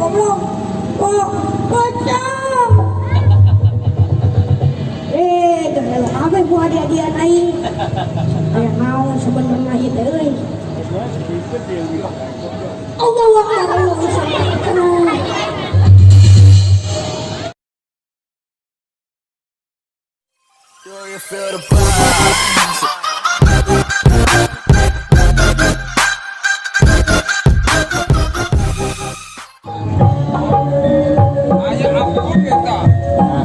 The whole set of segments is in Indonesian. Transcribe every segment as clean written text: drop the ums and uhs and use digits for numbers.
goblok kok kocok gak apa buat dia naik kayak mau sebenarnya itu Allah Akbar Allah. Do you feel the vibes?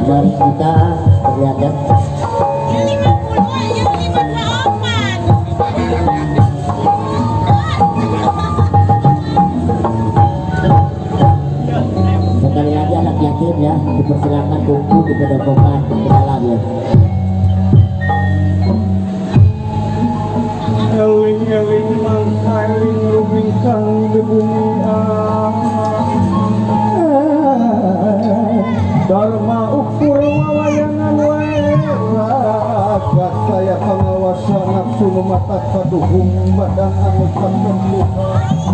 Mari kita lihat ya. Sekali lagi anak yatim ya, dipersilakan tunggu di padepokan ke dalam ya. Eling-eling mangkailing rubingkang di bumi Dharma ukur wawayangan wae ragat saya pengawasa nafsu memata kaduhung badan anu katempuhan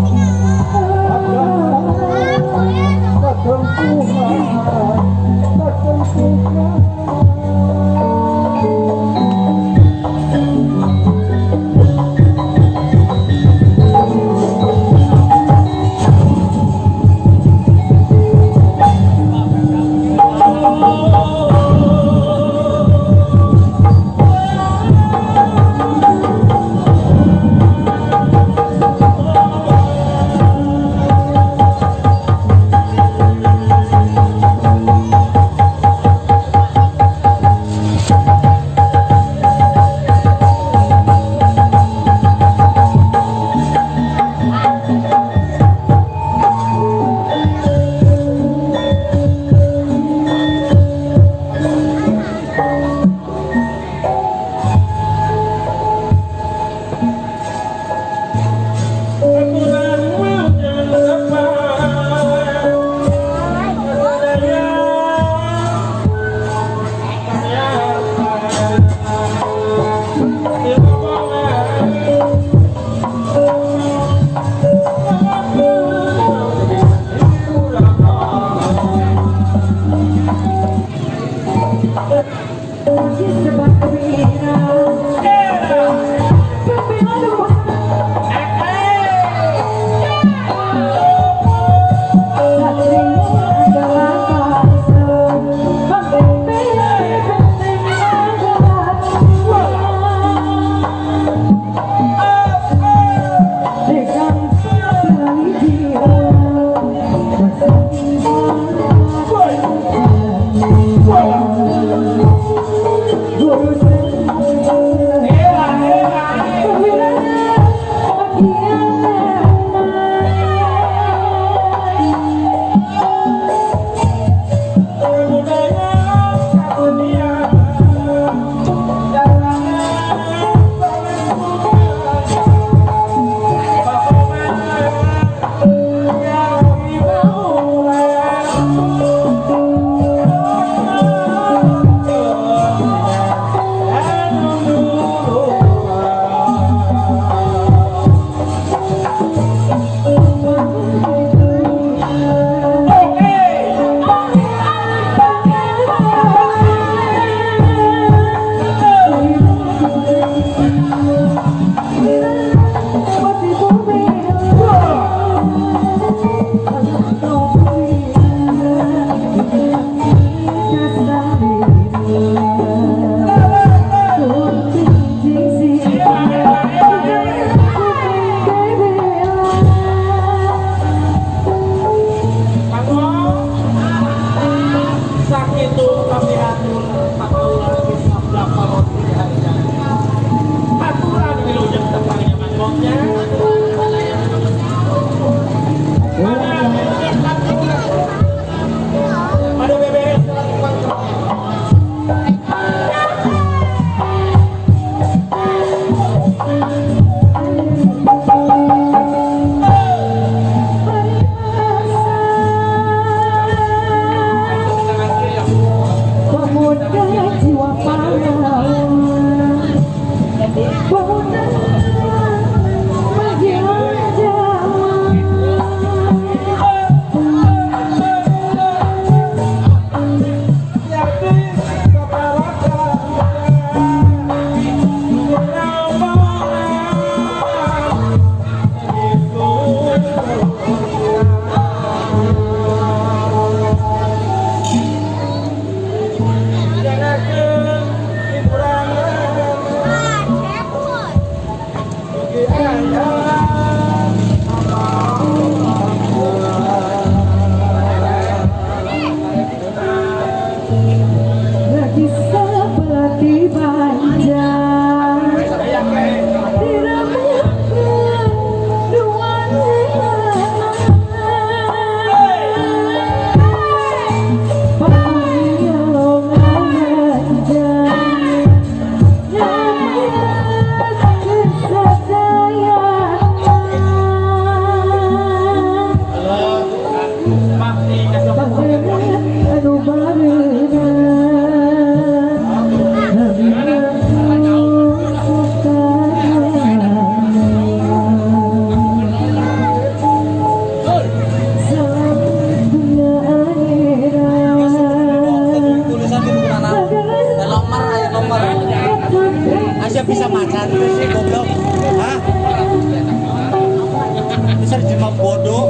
Asia bisa macan tuh sih goblok. Hah? Bisa dijemah bodoh.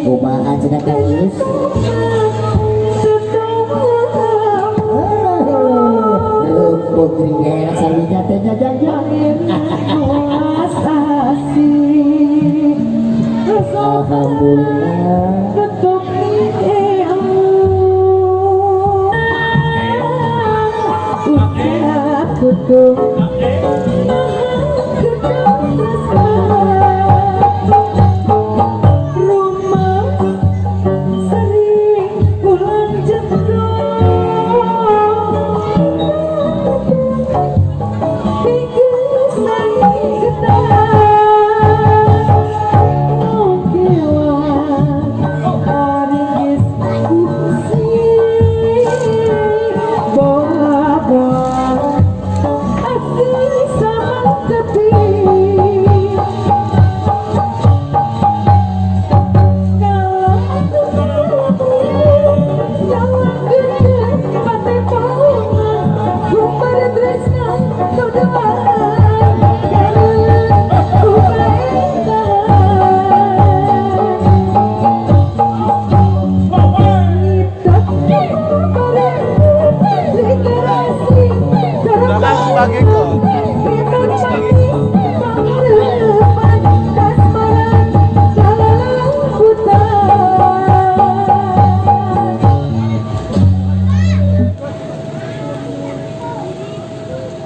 Kumaha cenah geus. Putri enak salinya teh jajan. Alhamdulillah.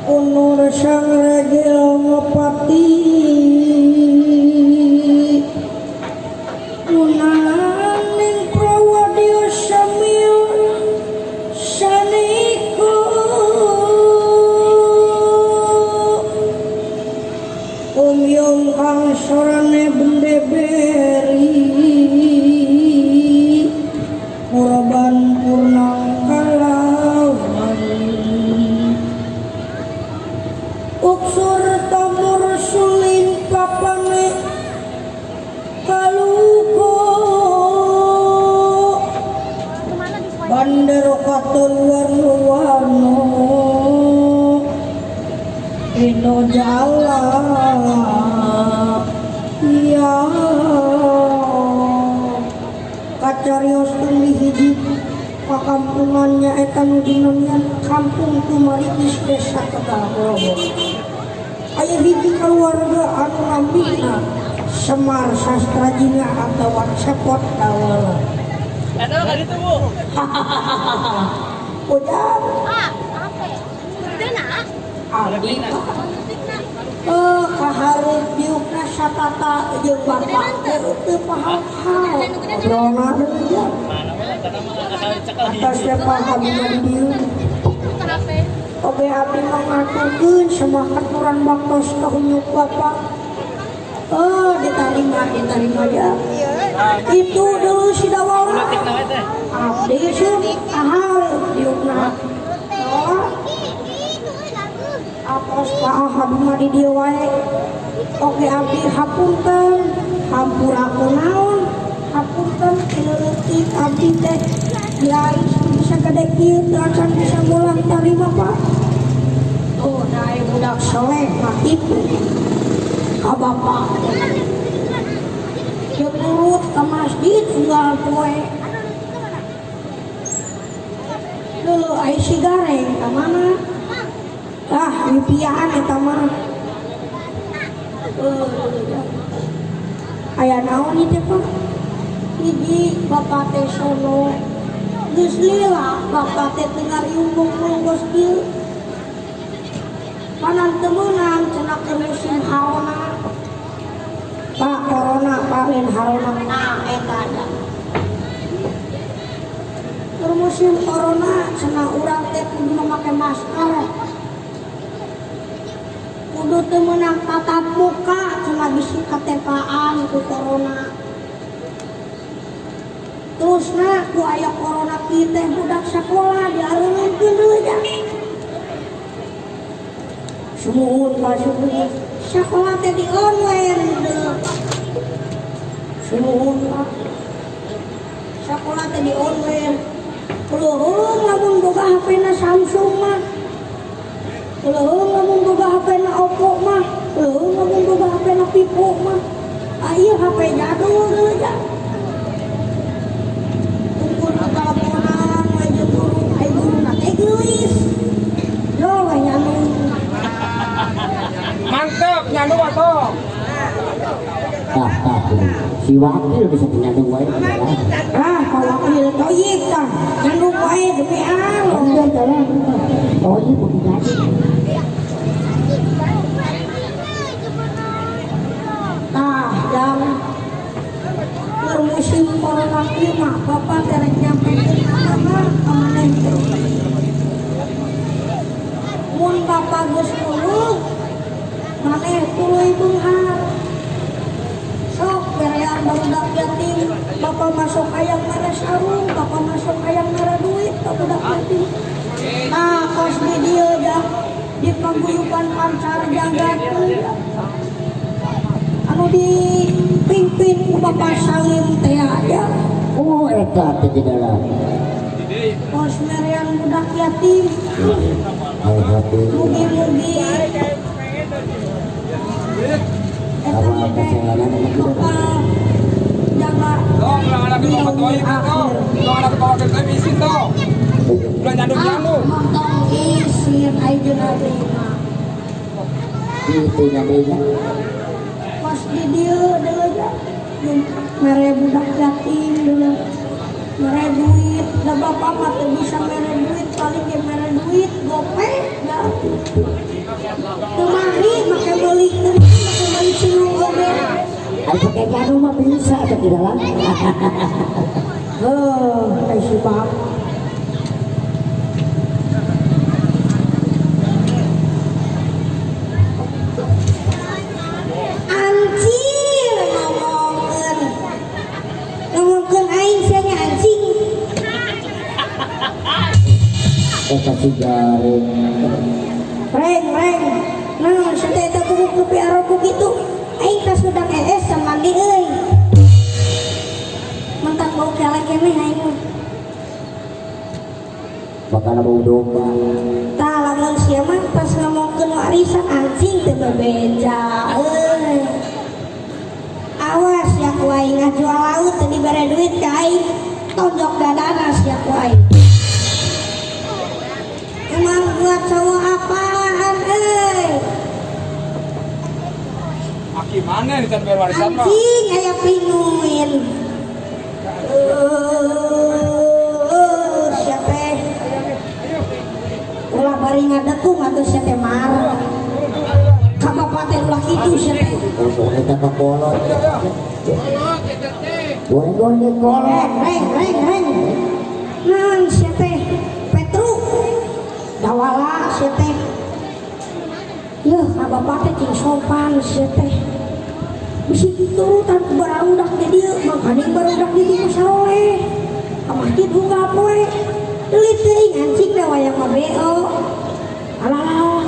Unur sang regel ngopati nunaning prawadya samil saniko umyong kang sorane bendeberi korban purnang kalawan uksur tamur suling papane kaluko bandero katon warno-warno ino jala iya kacarios di hiji pakampungannya etan dinamian kampung Tumaritis desa Tegal Grogol. Aya hiji keluarga anu nambina Semar Sastrajina atau Cepot Dawala. Eta mah gitu, Bu. Ujang abdi kaharep diukna satata jeung bapak teu paham-hal obrolna deui atasnya paham di dieu oge abdi mangaturkeun semua aturan baktos kahunyuk bapak diterima ya itu dulu si Dawala abdi sih kaharep diukna apos paham di dieu wae oge abdi hapunten hampura kunaon hapunten leutik abdi teh lain bisa gede kieu teu acan bisa mulang tarima Pak tuh dae budak soleh mah itu ka bapak jeung nurut ka masjid unggal poe dulu aya si gareng ka mana wipiaan eta mah aya naon ieu teh Pak hiji bapak teh sono geus lila bapak teh teu ngariung-ung geus kieu panan teu meunang cenah ke musim haona Pak corona paling haona nah eta nya keur musim corona cenah urang teh kudu make masker kudu teu meunang tatap muka cuma bisi katepaan ku corona. Terusna ku aya corona kieu teh budak sakola diareunkeun deui dah. Sumuhun Pak Sugeng, sakola teh di online deui. Sumuhun Pak. Sakola teh di online. Uleuh lamun boga HP-na Samsung mah. Uleuh lamun boga HP-na Oppo mah. Uleuh lamun boga HP-na Vivo mah. Ieu HP jadul deui dah. Tunggu teleponan we jeung guru, ai guruna teh geulis. Yo we nyanu. Mantap, nyandu atuh. Si wakil bisa nyandung wae. Ah, kalau ieu toyib tah. Nyanu wae demi Allah. Oh iya bukan jadi. Tah, jam musim corona ieu mah Bapak terek nyampekeun apa ka maneh teh. Mun Bapak geus muluk, maneh tuluy beunghar. Sok berean barudak yatim, Bapak masuk hayang mere sarung, Bapak masuk hayang mere duit ka budak yatim. Nah, kos di dieu dah di paguyuban pancar jagat anu dipimpin ku Bapak Salim teh ada. Oh eta teh di dalam. Kos merean budak yatim. Mugi-mugi Awal perjalanan bakal jaga di yaumil akhir. Montong isin ayeuna deui mah. itu jadinya. Pas di dieu deui dah. Mere budak yatim deui. Mere duit, da Bapak mah teu bisa mere duit, paling ge mere duit gope da. Teu mari make meuli cilung oge. Ai pakai kanu mah bisa atau di dalam. Heuh, si Bab. Anjir ngomongkeun aing sia nya anjing. Eta si garing. Reng. Naon si teh kudu kopi aroku kitu. Aing tas budak ES samandi euy. Mentak bau kelek keneh aing. Bakal bau domba. Tah lamun sia mah pas ngomongkeun warisan anjing teu bebeja euy. Awas ya ku aing ngajual laut teu dibere duit ka aing. Tonjok dadana sia ku aing. Emang buat cowok apaan euy? Aki mana nih can bayar warisan mah? Anjing aya pinuin. Sia teh. Ulah bari ngadekung atuh sia teh marah. Ka Bapak teh ulah kitu sia teh. Untuk kita ke kolot. Goreng di kolot. Reng. Naon sia teh? Petruk. Dawala sia teh. Yeuh, ka Bapak teh cing sopan sia teh. Bisi turutan ku barudak di dieu, mangkading barudak di dieu saleh. Ka masjid hunggap we. Teulit teuing anjing da wayang mah BO. Alah.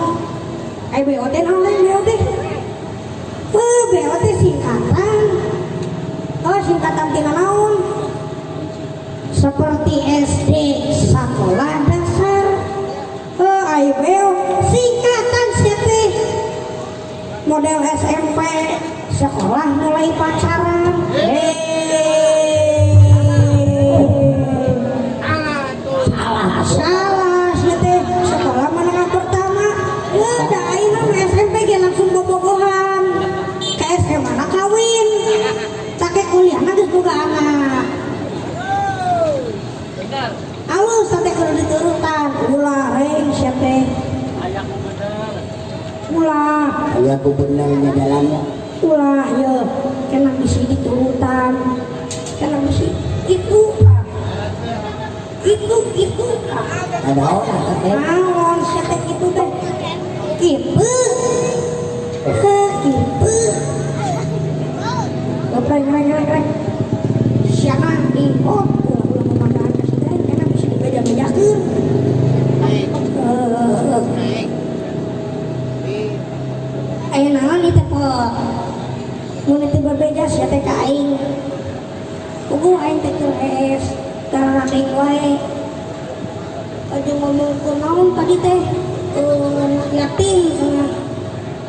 Ai BO teh naon BO teh? BO teh singkatan. Oh, singkatan tina naon? Seperti SD sekolah dasar. Ai BO singkatan sia teh. Model SMP sekolah mulai pacaran. Salah sia teh sekolah menengah pertama. Da ayeuna mah SMP ge langsung bobogohan. Ke SMA na kawin. Take kuliahna geus boga anak. Alus teh kudu diturutan. Ulah reng sia teh. Ulah. Aya ku benernya dalamnya. Ulah ya, kena bisi diturutan, kena bisi itu Ada orang teh. naon setek itu teh kipu Gitu. Gepreng. Siapa di pot? Ulah pemandangan presiden karena bisa dibeja-bejakeun. Aya naon ieu teh pot? Mun teu bebeja sia teh ka aing. Kudu aing teh keres karena aing wae. Aja ngomong ku naon tadi teh yatim cenah.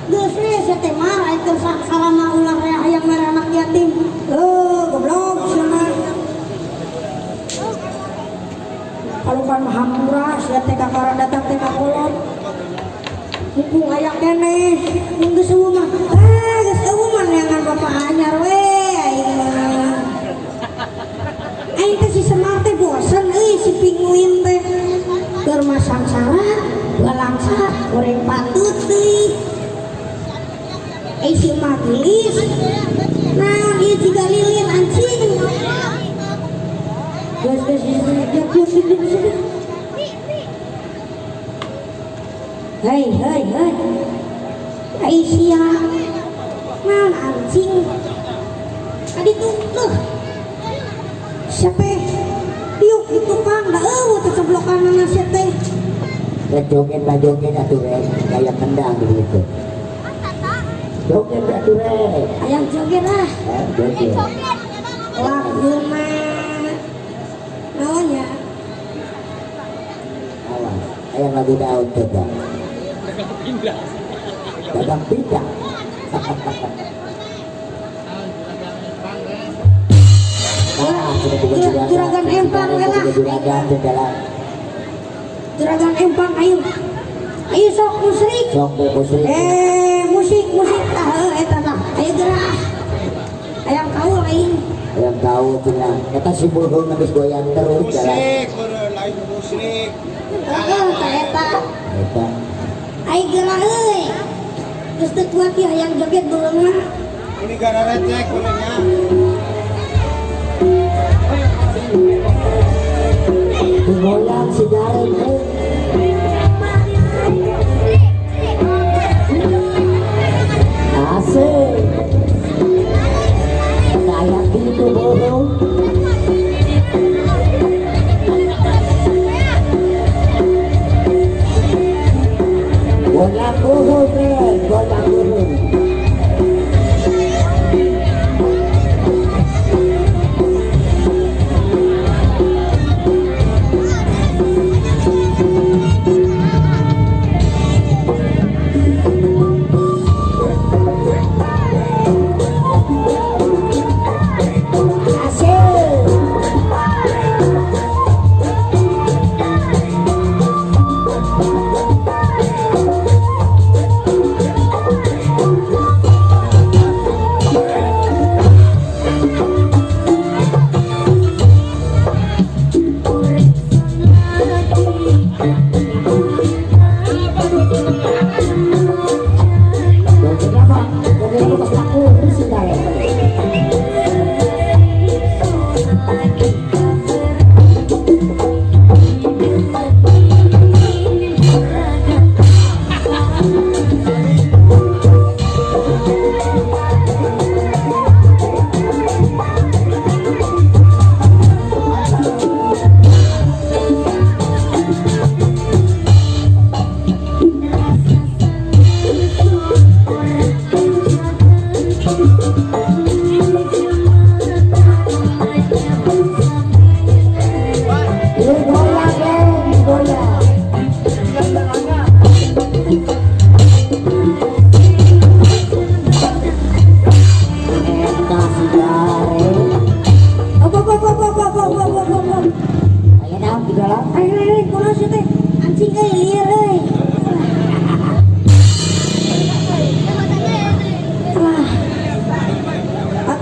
Geus we sia teh mah aing teh salama ulah rea hayang mere anak yatim. Goblok cenah. Kalau kan hampura sia teh kakara datang teh ka kolot. Mumpung aya keneh, mun geus eueuh mah. Geus eueuh mah neangan bapak anyar we aing mah. Aing teh si Semar teh bosen euy si Pinguin teh. Keur masang sara, galangsa, goreng patut deui. Si Magilis. Nah, ieu jiga lilin anjing. Geus Hei. Aisyah. Nah, anjing. Tadi tuh. Siapa? Diuk itu kan da eueuh teh ceblokanna sia teh. Joget atuh we kayak kendang gitu. Joget atuh we. Ayang joget lah. Joget. Lageuna. Naon ya? Awas, aya lagu daun coba. Dagang pindah. Juragan empang we lah. Juragan di jalan. Juragan empang ayo. Ayo sok musrik. Sok deh musrik. Musik tah eta tah. Ayo gerak. Hayang kaul aing. Yang tahu cenah eta si Bulhul geus goyang terus jalan. Lain musrik. Tah eta. Eta. Ayo gerak euy. Geus teu kuat ya hayang joget beuleuh. Ini gara recek kulenya. Goyang si Jaren teh. Asik. Kayak gitu Bulhul. Goyang Bulhul teh, goyang Bulhul.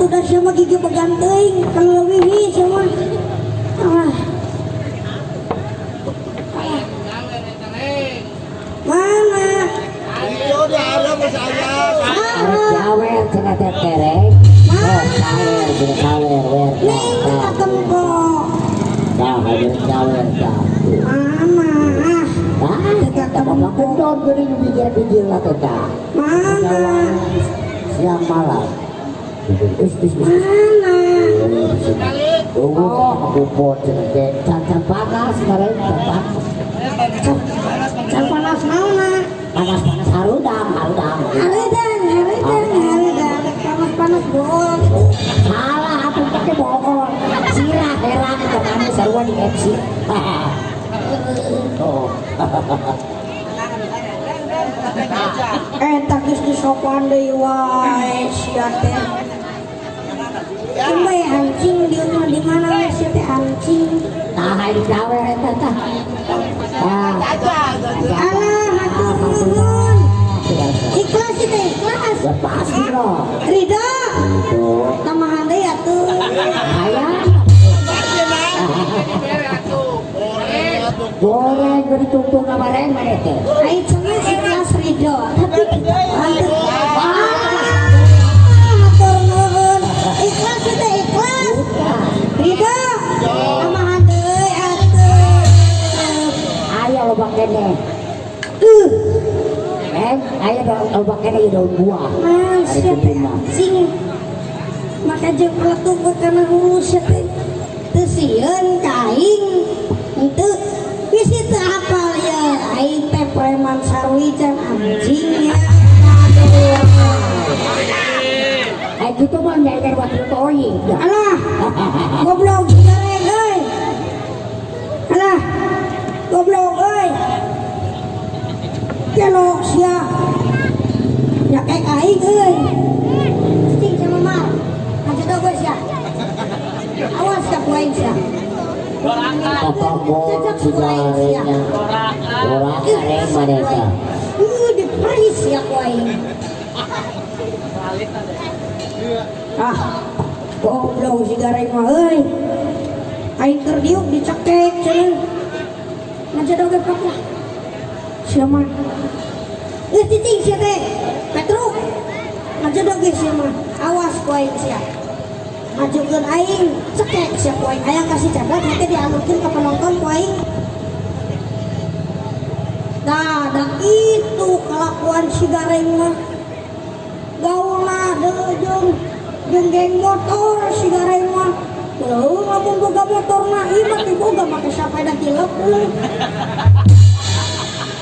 Udah sama gigi peganting kalau lebih semua mana Ayo udah ada saya. Sawer cenah teh tereng. Sawer cenah sawer nih ketemu kok Dah hadir sawer dah. mana Dah kita ngomong gendon geuning bijil-bijil lah teh. Mana? Siang malam. Mana? Oh, kupot can panas sekarang can panas. Can panas naona? Panas harudang. Haridang. Panas bohong. Salah aku pakai bohong. Sila heran kemana sarua di FC. Oh. Tak geus disopan deui wae sia teh. Kumbe anjing di mana we sia teh anjing. Nah, di gawe eta tah. Alah hatur nuhun. Ikhlas kita ikhlas. Ya pasti loh. Ridho. Itu. Tamahan deui atuh. Aya. Goreng geuning tungtung kabareng mah teh. Ai cenah ikhlas ridho. Tapi hatur nuhun. Ikhlas kita ikhlas. Ridho. Tamahan deui atuh. Aya loba kene. Aya loba kene ieu daun buah. Sia teh anjing. Maka jeung peletuk kana hulu sia teh. Teu sieun kaing. Henteu bisi teu apal ya aing teh preman sarwijan anjing ya. Gitu mah nyaiter waktu toi. Alah. Goblok gareng euy. Alah. Goblok euy. Kelok sia. Ya kayak aing euy. Cing sama mal. Aja gue sia. Awas ka ku aing sia. Apa bot cigarenya. Orang kareng mereka. Diperis ya ku aing. Goblok si gareng mah euy. Aing keur diuk dicekek cenah. Ngajodoh ge pak lah. Sia mah. Geus cicing sia teh. Petruk. Ngajodoh ge sia mah. Awas ku aing sia. Majukeun aing, cekek sia ku aing. Aya kasih cadat nanti dialungkeun ka penonton ku aing. Dah itu kelakuan si gareng mah. Gaulna deung geng motor si gareng mah. Teu lamun boga motor mah ieu mah teh boga make sapeda kilep deui.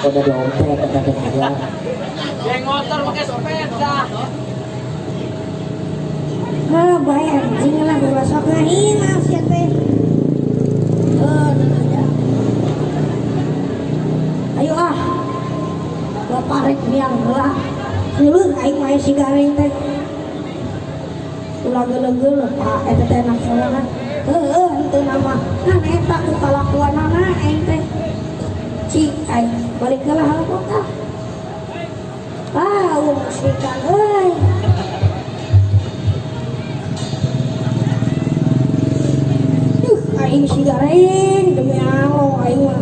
Udah dompet kata dia. Geng motor pakai sepeda. Bae anjing lah gua sok ngahina sia teh. Ayo gua parek biang heula. Heuleuh aing mah si gareng teh. Ulah geuleuh-geuleuh Pak eta teh naksona. Heueuh henteu nama. Kan eta ku kalakuanana aing teh. Cik aing balik heula halapota. Musikan euy. Aing si gareng demi Allah aing mah.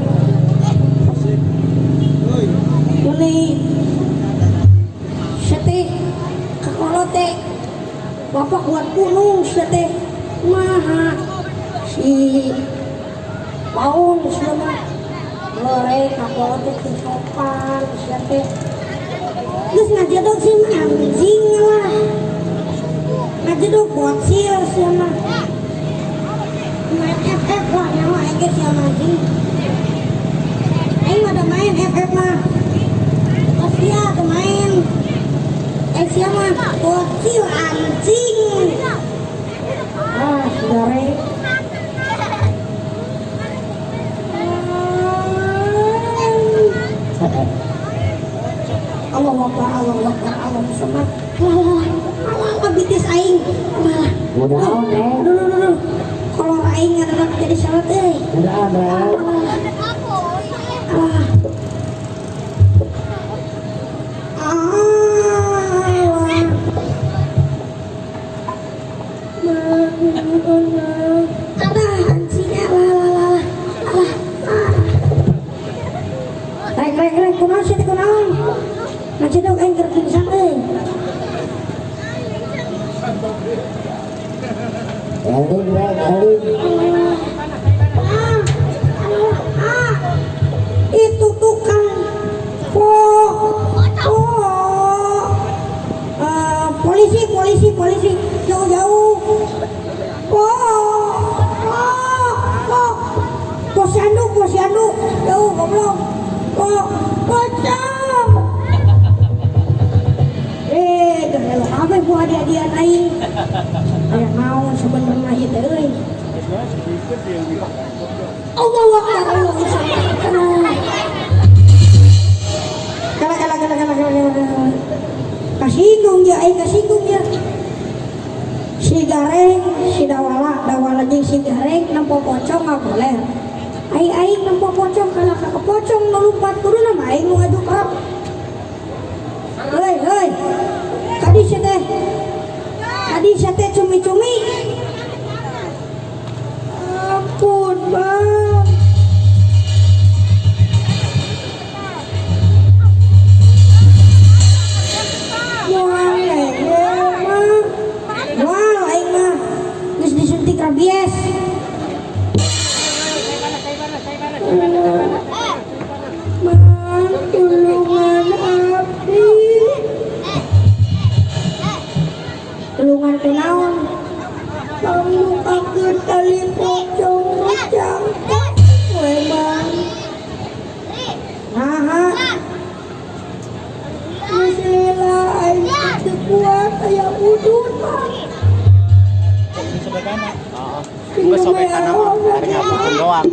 Ini teh kakolo teh bapak buat gunung teh maha si paun sama lore kakolo teh sopan teh terus ngajadok si anjing lah ngajadok buat sil sama main FF lah nyawa aja si anjing aing ada main FF mah Asia ada main Asia mah bocil anjing saudara Allah Akbar Allah Samad Allah bitis aing Duh kalau aing ada jadi syarat udah ada Rek, kunaon sih kunaon? Ngajadok aing keur pingsan euy. Itu tukang polisi jauh-jauh. Posyandu jauh goblok. Pocong. Gelo apa buat dia naik. Aya naon sebenarnya ieu teh euy. Allahu Akbar. Kala. Kasinggung ya. Si gareng, si dawala jeung si gareng nempo pocong nggak boleh. Aing nempo pocong kalau kakak pocong ngelumpat turun nama aing nu ngadu karep. Hei, tadi teh cumi-cumi. Ampun bang. Wah, aing mah geus disuntik rabies. Tulungan abdi. Tulungan kunaon? Kamu kaget tali pocong cangkok. Memang. Nah. Masila aing teu kuat aya udun. Gue sobek kanan mah, ada ngapun doang.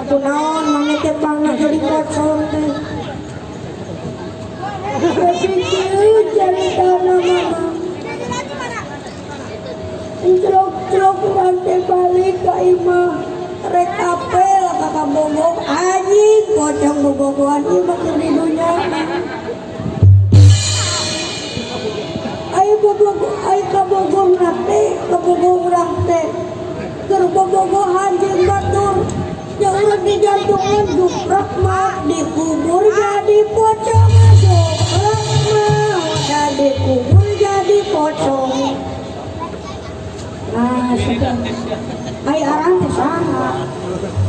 Kunaon mane teh bangna jadi pocong teh. Kepikir jaritana mama. Celok rantai balik ka imah. Rek apel kakak bobok anjing pocong bobogohan imah keur di dunya. Ai kabogong teh keur bobogohan jeung batur. Jangan di jantungan duprak mah dikubur jadi pocong. Duprak mah udah dikubur jadi pocong. Nah, ai arang teh saha?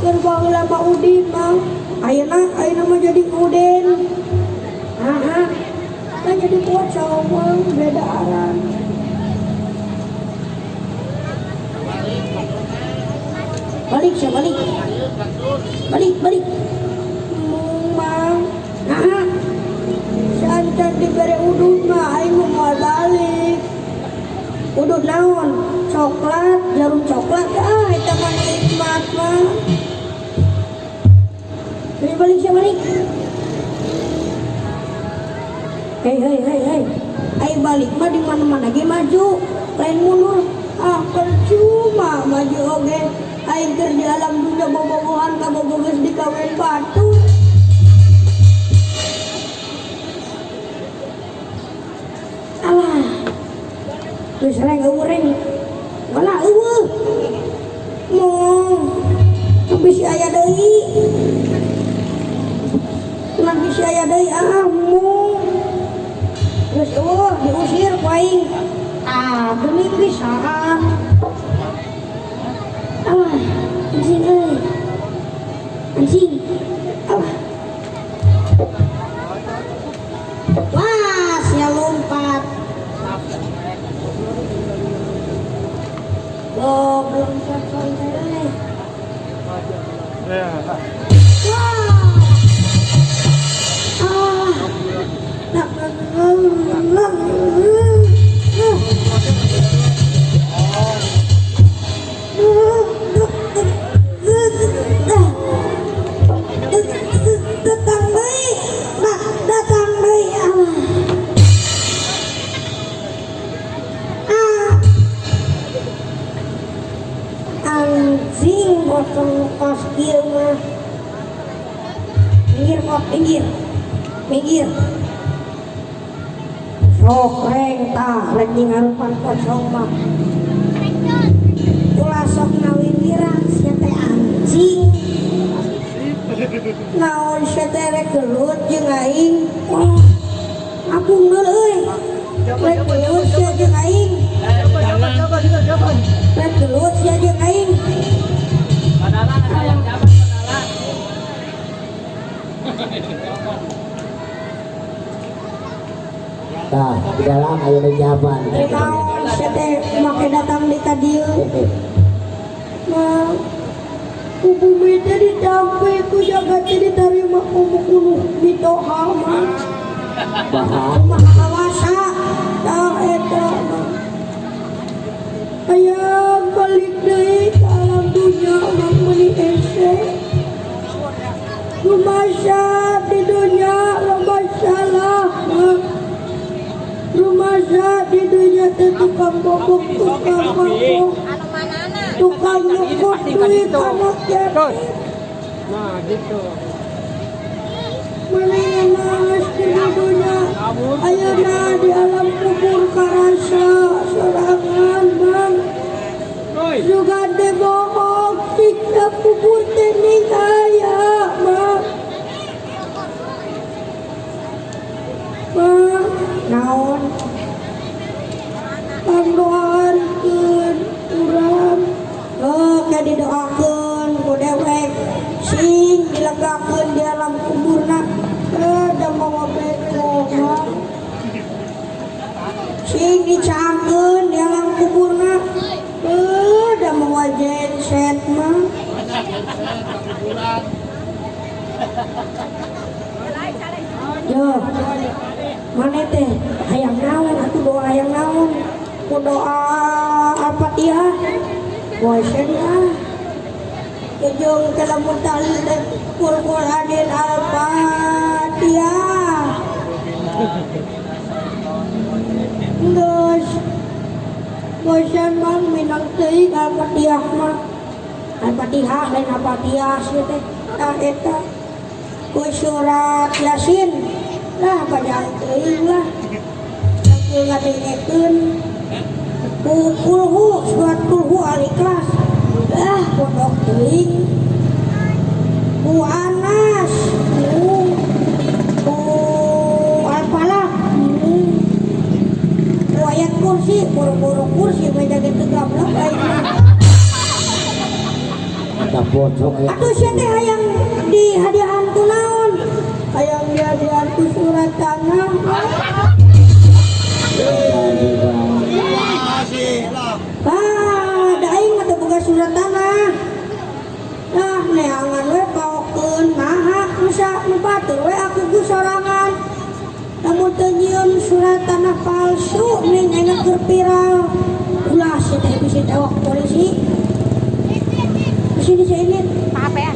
Keur baheula mah udin mah. Ayeuna mah jadi uden. Kan jadi pocong mah beda arang. Balik. Mang. Santan dibere udud mah aing mau balik. Udud naon? Coklat, jarum coklat. Eta mah nikmat mah. Balik. Hei. Aing balik mah di mana-mana ge maju, lain mundur. Percuma maju oge. Aing keur di alam dunya bobogohan kabogogeus dikawin batu. Alah. Geus reng ureng. Wala eueuh. Mong. Bisi aya deui. Lan bisi aya deui mong. Geus diusir ku aing. Geuning pisan. Anjing. Wah, sia lompat. Belum selesai. Datang deui. Anjing botol kos kieu mah. Minggir. Sok reng tah rek ngarupan pocong mah. Ulah sok ngawindiran sia teh anjing. Naon sia teh rek gelut jeung aing. Apung deul euy. Rek gelut sia jeung aing. Rek gelut sia jeung aing. Padalan hayang dapat padalan. Tah di dalam ayo di jaban. Naon sia teh make datang di ka dieu. Mah kubu teh ditampe ku jaga teh diterima kubu kuno ditoha mah. Bahas Maha kawasa tah eta. Aya balik deui ka alam dunya urang meuni ese. Rumasa di dunia loba salah. Rumasa di dunia teh tukang bobok, tukang mabok, tukang nyukut duit anak yatim. Nah, gitu. Manehna naas di dunia, ayeuna di alam kubur karasa sorangan bang. Juga teh bohong, siksa kubur teh aya bang. Bang, naon? Pangdoakeun urang. Kayak didoakeun ku dewek. Sing dilegakeun di alam kuburna. Da mawa beko mah. Sing dicakeun di alam kuburna. Da mawa genset mah. Yo, mana teh hayang naon atuh doa hayang naon ku doa Al-Fatihah boy syariah jeung kalamun tali teh Qur'anin Al-Fatihah geus bosan mang minang teuing Al-Fatihah mah Al-Fatihah lain Al-Fatihah teh tah eta ku surat Yasin lah bacaan teuing lah aku ngadengekeun kulhu surat kulhu al-ikhlas lah pondok teuing ku Anas ku al-falaq ku ayat kursi buru-buru kursi meja gitu gablok aing ada pocong ya. atuh sia teh hayang dihadiahan ku naon hayang dihadiahan ku surat tanah da aing mah teu boga surat tanah nah neangan we paokeun naha nusa nu batur we aku ku sorangan lamun teu nyieun surat tanah palsu ning enak keur viral ulah si teh bisi tewak polisi sini sini apa ya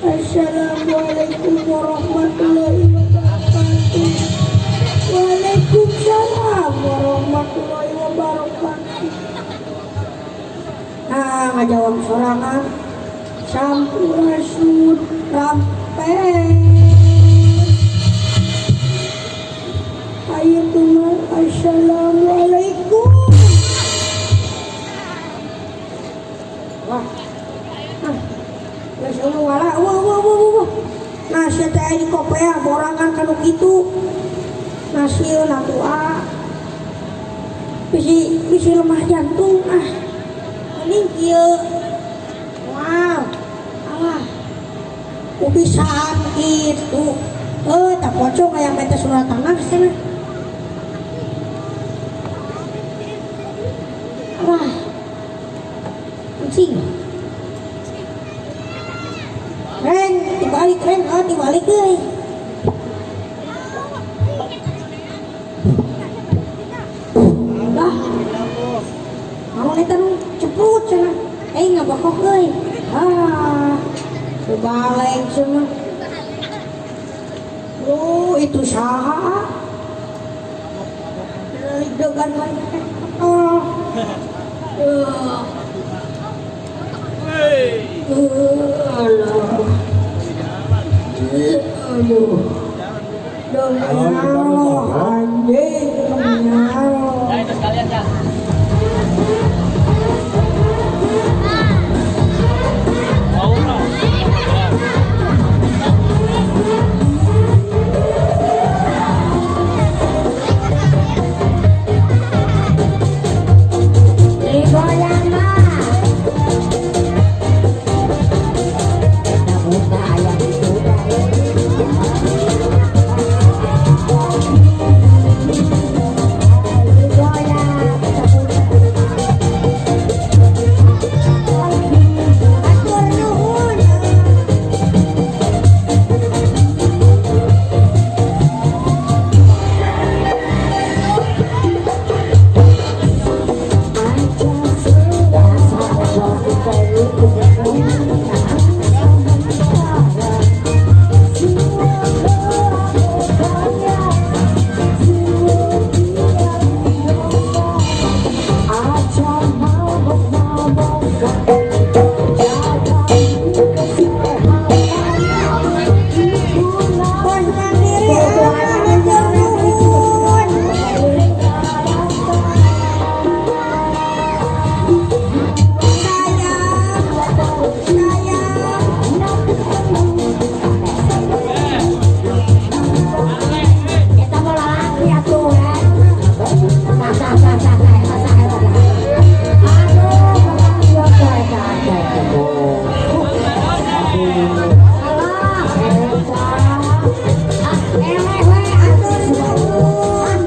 Assalamualaikum warahmatullahi wabarakatuh. Waalaikumsalam warahmatullahi wabarakatuh. Nah, ngajawab sorangan sampurasun rampe. Ayo teman, assalamualaikum. Wah, geus eueuh wala, wah. Nah, sia teh aya di kopea borangan kanu kitu. Nah, sieun atuh bisi lemah jantung Mending kieu. Wow. Alah. Kubisaan kitu. Tak pocong aya mete surat tanah sana. Wah, kucing. Reng, dibalik euy. Lah. Mau eta nu ceprut cenah. Ngabokok euy. Sebalik cenah. Itu saha? Degan lagi. Aduh. Anjing. Ya itu sekalian ya. eleh we atur nuhun.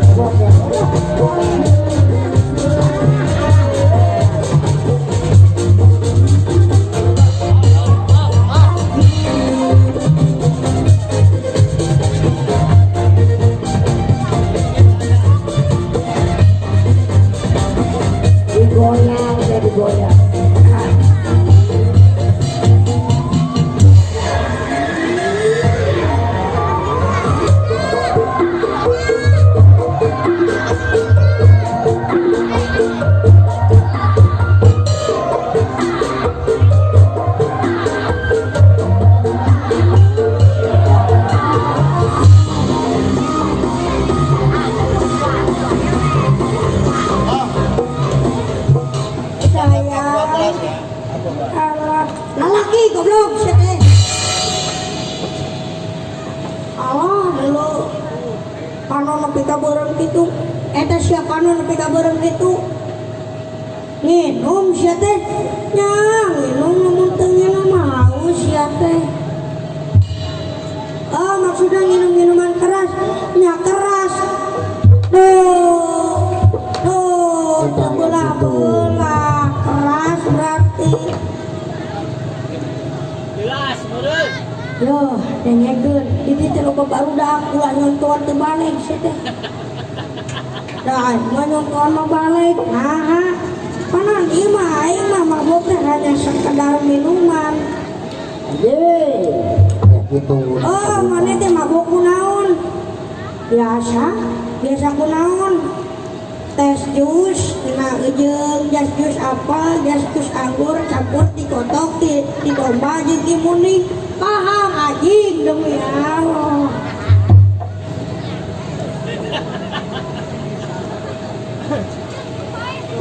Digoyang ya digoyang. Lalaki goblok siete. Allah dulu kanu nepi ka beureum kitu. Eta sia kanu nepi ka beureum kitu. Nginum sia teh. Nya nginum lamun teu nginum haus sia teh. Maksudnya nginum-minuman keras. Nya keras. Belah-belah keras berarti. Jelas, meureun. Yo, dengekeun, ini teh loba barudak ulah nyontohan teu balik sia teh. Da, mah nyontohan mah balik. Naha? Panan ieu mah aing mah mabok teh hanya sekedar minuman. Yeay. Ya gitu. Maneh teh mabok kunaon? Biasa kunaon? Tes jus, nah jeung jas jus apa, jas jus anggur campur dikotok di domba jeung di muning. Paham anjing demi Allah.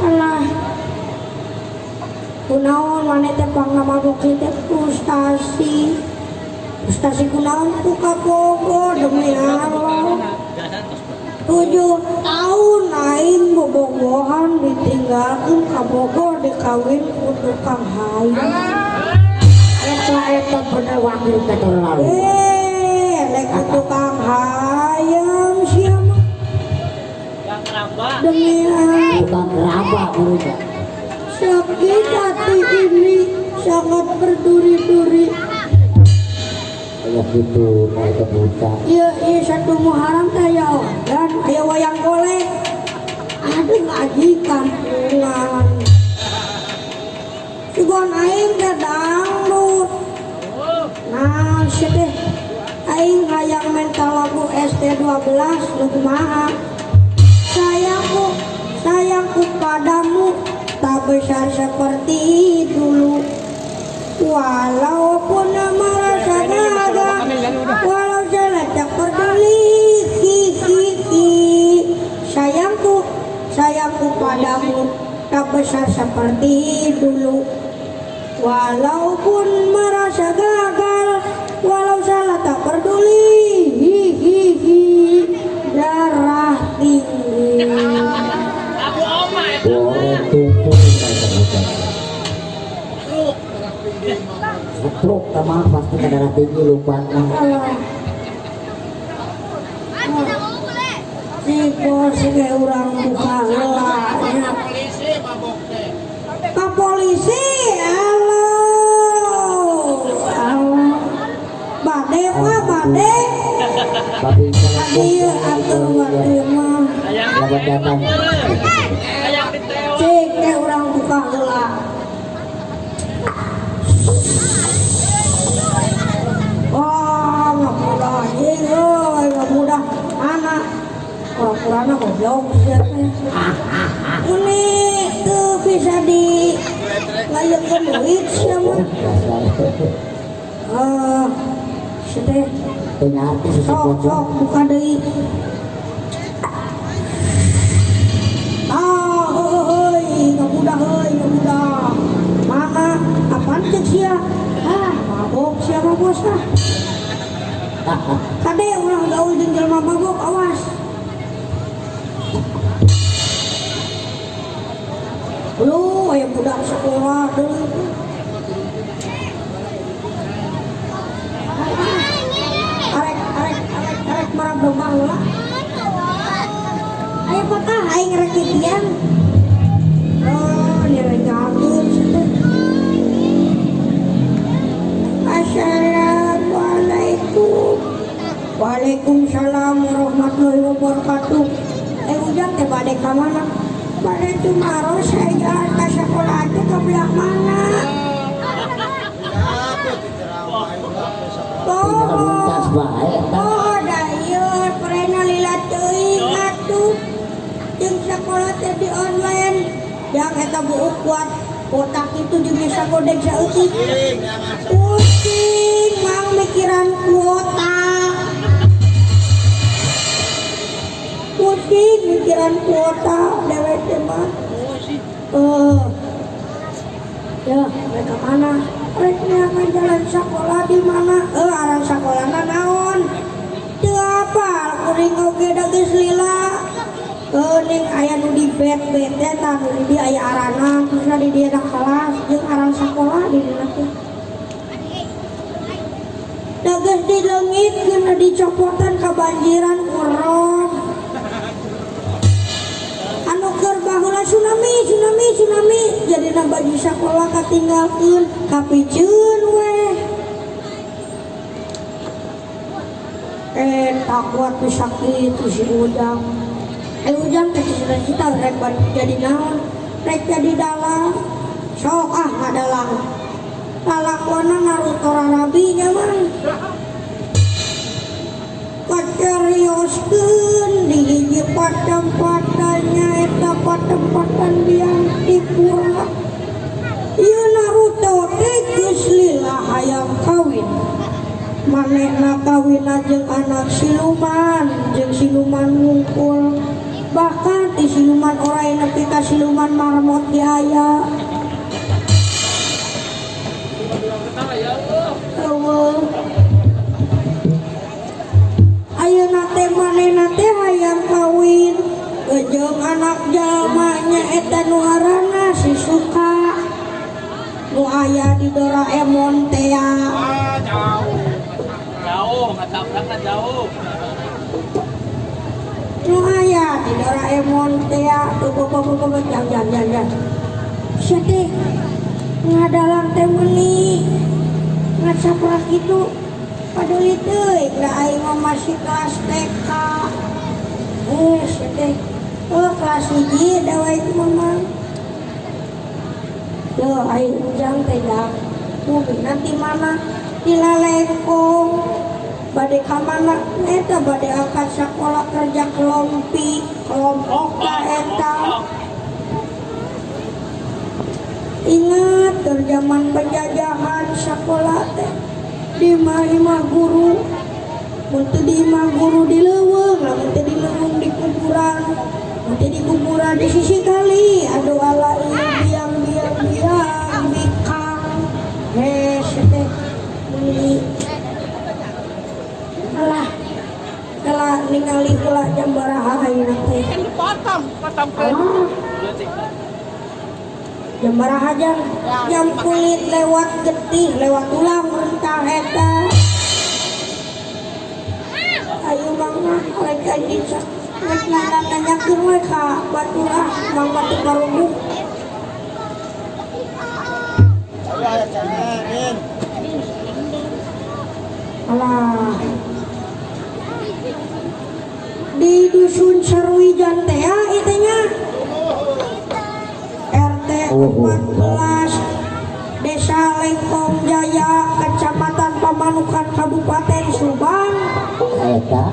Alah. Kunaon maneh teh pangna mabok teh frustasi. Frustasi kunaon ku kabogo demi Allah. 7 tahun aing bobogohan ditinggalkeun ka Bogor dikawin ku tukang hayam. Eta bener wakil kita lalu. Lek tukang hayam sia mah. Yang keramba. Demi Allah. Tukang gerabah mereka. Sakit hati ini sangat berduri-duri. Ya gitu, mereka buta. Iya satu Muharram teh ya dan aya wayang golek. Aduh ajikan pulang. Sugon aing teh dangdut. Nah, sia teh aing hayang mental lagu ST12 nu kumaha. Sayangku padamu tak besar seperti dulu. Walaupun merasa gagal, walau saya tak peduli, sayangku padamu tak besar seperti dulu. Walaupun merasa gagal, walau salah tak peduli, darah tinggi. Aku oma eta. Boleh tumpul mereka buta. Truk sama pasti ke darah tinggi lupa. Si bos ge urang buka heula. Polisi mabok teh. Ka polisi, halo. Bade mah bade. Tapi jangan Ieu atur waktu mah. selamat datang. Kayak diteo. Cek teh urang buka heula. Wah, ngamudah ngamudah anak. Kurang-kurangna goblok sia teh. Ini tuh bisa di ngayekeun duit sia mah. Sia teh Punya artis sok sesuatu. buka deui. Ngamudah. Mana apaan cek sia? Mabok sia mah bos lah. Kade ulah gaul jeung jelema mabok awas. Lu aya budak sekolah deui. Arek para bebaula. Ayo patah aing rekitian. Oh, diregakeun teh. Assalamualaikum. Waalaikumsalam warahmatullahi wabarakatuh. Ujang teh bade ka mana? Bade Cumaro, saya jalan ke sekolah aja ke belah mana? Oh, dayeuh prenah lila teuing atuh. Jeung sekolah teh di online. Yang eta buuk kuat otak itu juga bisa godek saeutik. Pusing mang mikiran kuota. Pusing mikiran kuota dewe teh mah. Ya, mereka mana? Reknya jalan sekolah di mana? Arah sekolahna naon? Teu apal kuring oge da geus lila. Ning aya nu di bet-bet eta nu di aya arana, terus di dieu da kelas jeung arah sekolah di dieu teh. Da geus dileungitkeun dicopotan kabanjiran kurang. Anu keur baheula tsunami jadi baju sekolah katinggalkeun kapikeun we tak kuat bisa kitu si Ujang Ujang teh cita-cita rek jadi naon rek jadi dalang sok ngadalang lalakona Naruto Rarabinya mah kacarioskeun di hiji patem-patannya eta patem-patan biang dipura ieu Naruto teh geus lila hayang kawin manehna kawin jeung anak siluman jeung siluman ngungkul bahkan di siluman orai nepi ka siluman marmot di aya ayeuna teh manehna teh hayang kawin jeung anak jalmanya eta nu ngaranna Shizuka nu aya di Doraemon teh Jauh, ngetabrakna jauh. Nu aya di Doraemon teh jangan sia teh ngadalang teh meuni ngacaprak kitu padahal teuing da aing mah masih kelas TK sia teh kelas 1 da wae mamang yo aing Ujang teh dak nanti mana di Lalengkong bade ka mana eta bade angkat sekolah kerja kelompok ka eta ingat keur zaman penjajahan sekolah teh di imah guru mun teu di imah guru di leuweung lamun teu di leuweung di kuburan mun teu di kuburan di sisi kali aduh ala biang bikang teh muni alah kalau ningali heula jam baraha ayeuna teh Kan dipotong ke. jam baraha jam kulit lewat getih lewat tulang mentah eta ayo mangga rek anjing rek nanyakeun we ka baturah mang batu karunggu alah di dusun Sarwijan teh itu nya RT 14 Desa Lengkong Jaya Kecamatan Pamanukan Kabupaten Subang eta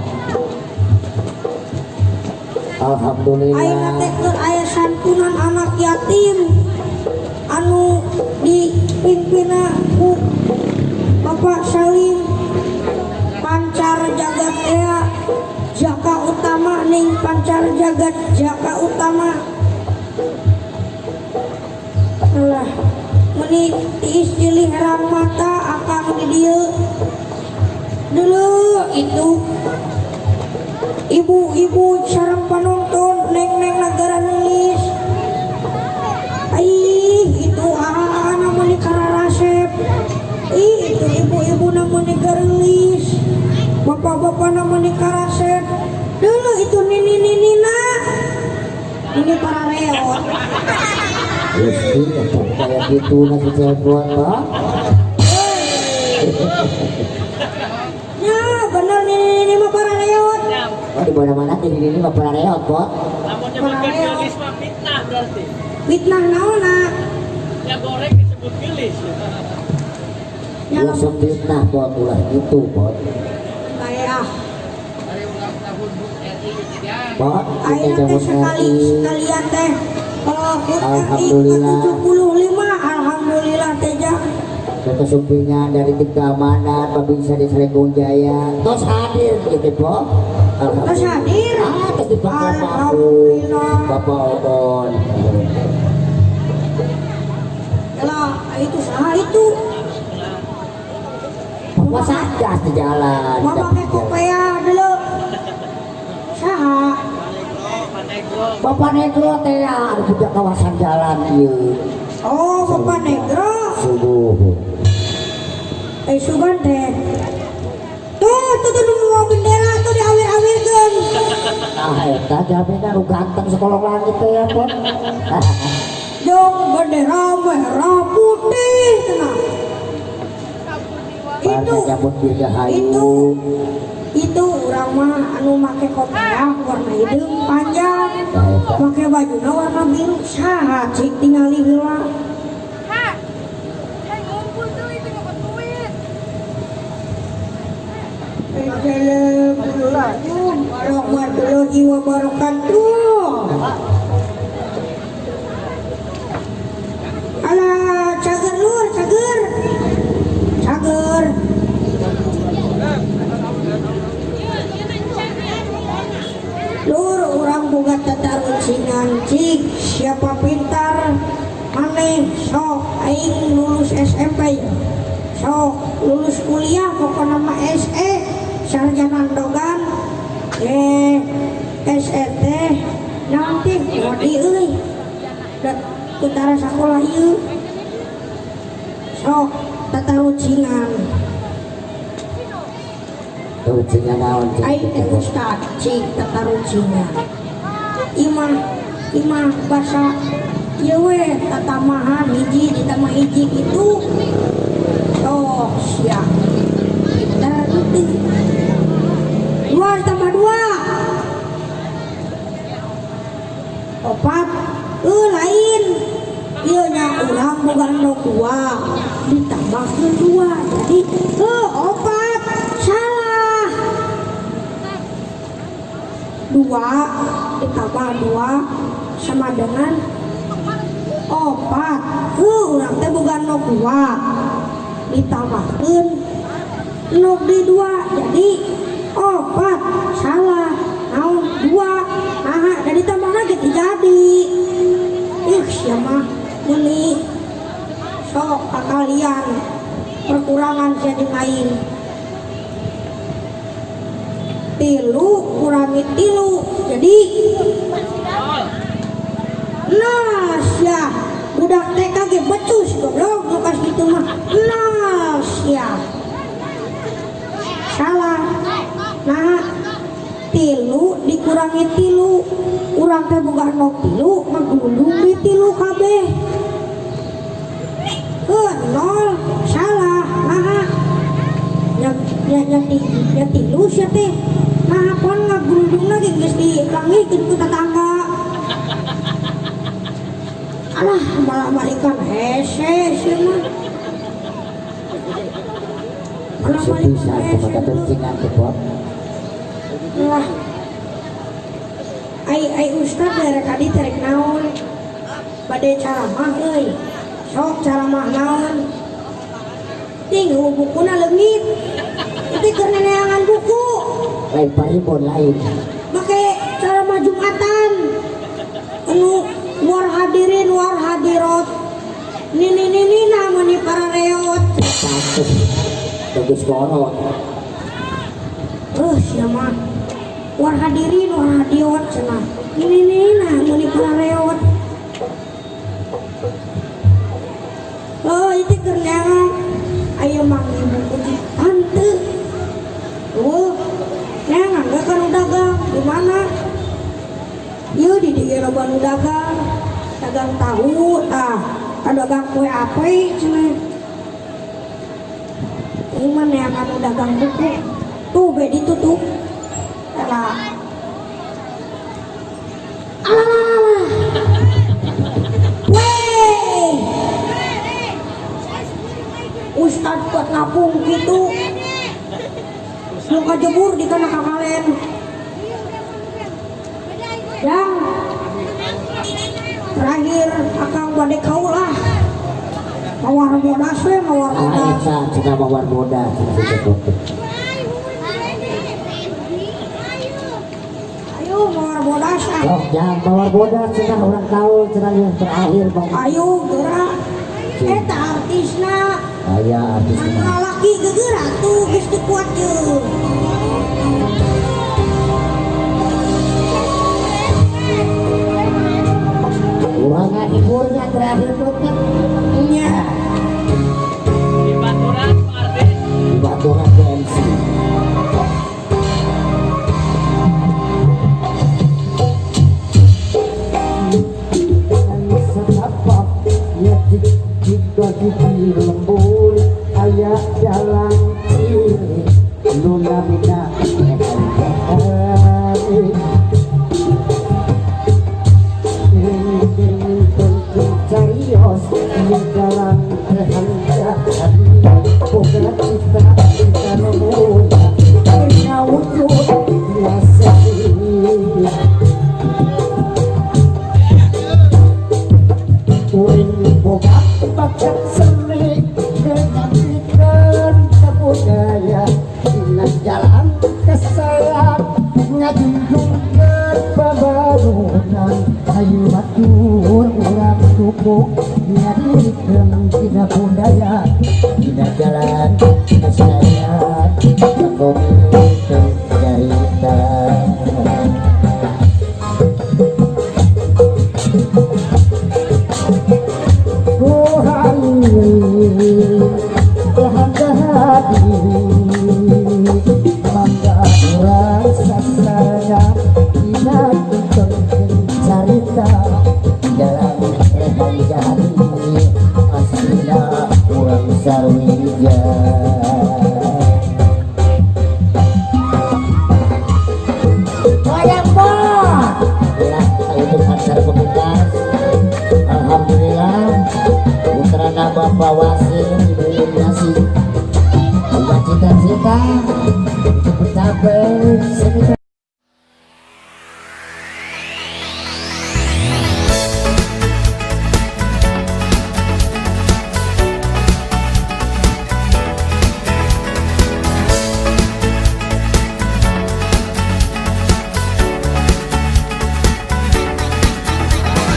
alhamdulillah ayeuna teh keur aya santunan anak yatim anu dipimpinna ku Bapak Salim Pancar Jagat Ea Jaka Utama ning Pancar Jagat Jaka Utama alah meuni tiis jilih herang mata akang di dieu dulu itu ibu-ibu sareng penonton neng-neng negara nulis itu namun kararasep itu ibu-ibu namun negara nulis bapak-bapak nama nikah raset dulu itu nini-nina ini para reot Rezeki kayak gitu nasi cebol toh. ya bener nini mah para reot Oh di mana-mana ini mah pernah reot kok. Namunnya makan gelis mah fitnah berarti. fitnah naona Ya goreng disebut gelis. ya Gua sok fitnah kok ulah gitu kok. kayak Kok kita ayo teh jemput sekalian teh kalau Alhamdulillah. 75 alhamdulillah teh ja kesupinya dari tim keamanan bisa di Selekung Jaya terus hadir gitu kok. terus hadir Terus dipakai aku alhamdulillah Bapak Obon. lah itu sah itu Bapak satgas di jalan. mau pakai kopea dulu saha Bapak Negro teh ada juga kawasan jalan ieu. oh bapak negro Subuh. sugan teh tuh mau bendera tuh diawir-awirkeun Ah eta jabena nu ganteng sekolah langit teh ya Pon. dong bendera merah putih tenang Parna jabut dirgahayu. itu urang mah anu make kopea warna hidung panjang make bajuna warna biru saha cik tingali heula Assalamualaikum warahmatullahi wabarakatuh. Alah, cager lur, cager. Lur, orang boga tataruncingan cik, siapa pintar, maneh sok aing lulus SMP. Sok lulus kuliah pokoknya nama SE sarjana dogan SET nanti ngodi euy dat utara sekolah ieu sok tatarucingan Rucingan naon aing teh ustad cik tatarucingan imah bahasa ieu we tatamahan hiji ditambah hiji itu oh siap pintar itu 2 tambah 2 4 lain ieu nya urang boga 2 ditambahkeun 2 jadi 4 salah 2 ditambah 2 sama dengan 4 urang teh boga 2 ditambahkeun nok di 2 jadi 4 salah naon 2 nah dan ditambah lagi jadi siapa ini sok kalian perkurangan jadi lain 3 kurangi 3 jadi nas ya budak TK ge becus goblok nukas gitu mah nas ya salah nah 3 dikurangi 3 urang teh boga 3 magulung di 3 kabeh 0 salah nah ya 3 sia teh nah pon ngagulung lagi geus dilangikeun ku tetangga alah malah balikan hese sia mah malah balikan hese Rucingan teh kok. lah ai ustad dari kadi terek naon bade caramah euy sok caramah naon ting bukuna leungit itu keur neneangan buku Lain paribon lain. make caramah Jumatan anu war hadirin war hadirat nini namanya para reot Pantes. Bagus kono. siapa war hadirin war hadirat cenah nini namanya para reot itu kerjaan ayo manggil buku tante loba nu dagang tahu dagang kue apa cenah ini mana yang kamu dagang buku tuh be ditutup alah weh Ustad buat ngapung gitu mau kajebur di tanah kakalen yang terakhir akang wadek kaulah mawar bodas we mawar bodas Cina mawar bodas ayo mawar bodas oh jangan mawar bodas cina orang tahu cina yang terakhir bang ayo gerak eta artisna ayah artis laki gegerak tuh geus teu kuat jeung ruangan hiburnya terakhir tutup nya Di Baturan, Pak Ardi. di Baturan BMC setapak ya jika di lembur ayah jalan kiri luna bina carios di jalan kehandahan bukan kita memuja karena wujud biasa Uring boga bakat seni dengan pikiran kebudaya Ina jalan kesayan ngajunjungkan pembangunan ayu batur urang tubuh nyadirikan tidak budaya tidak jalan kesayan komitmen cerita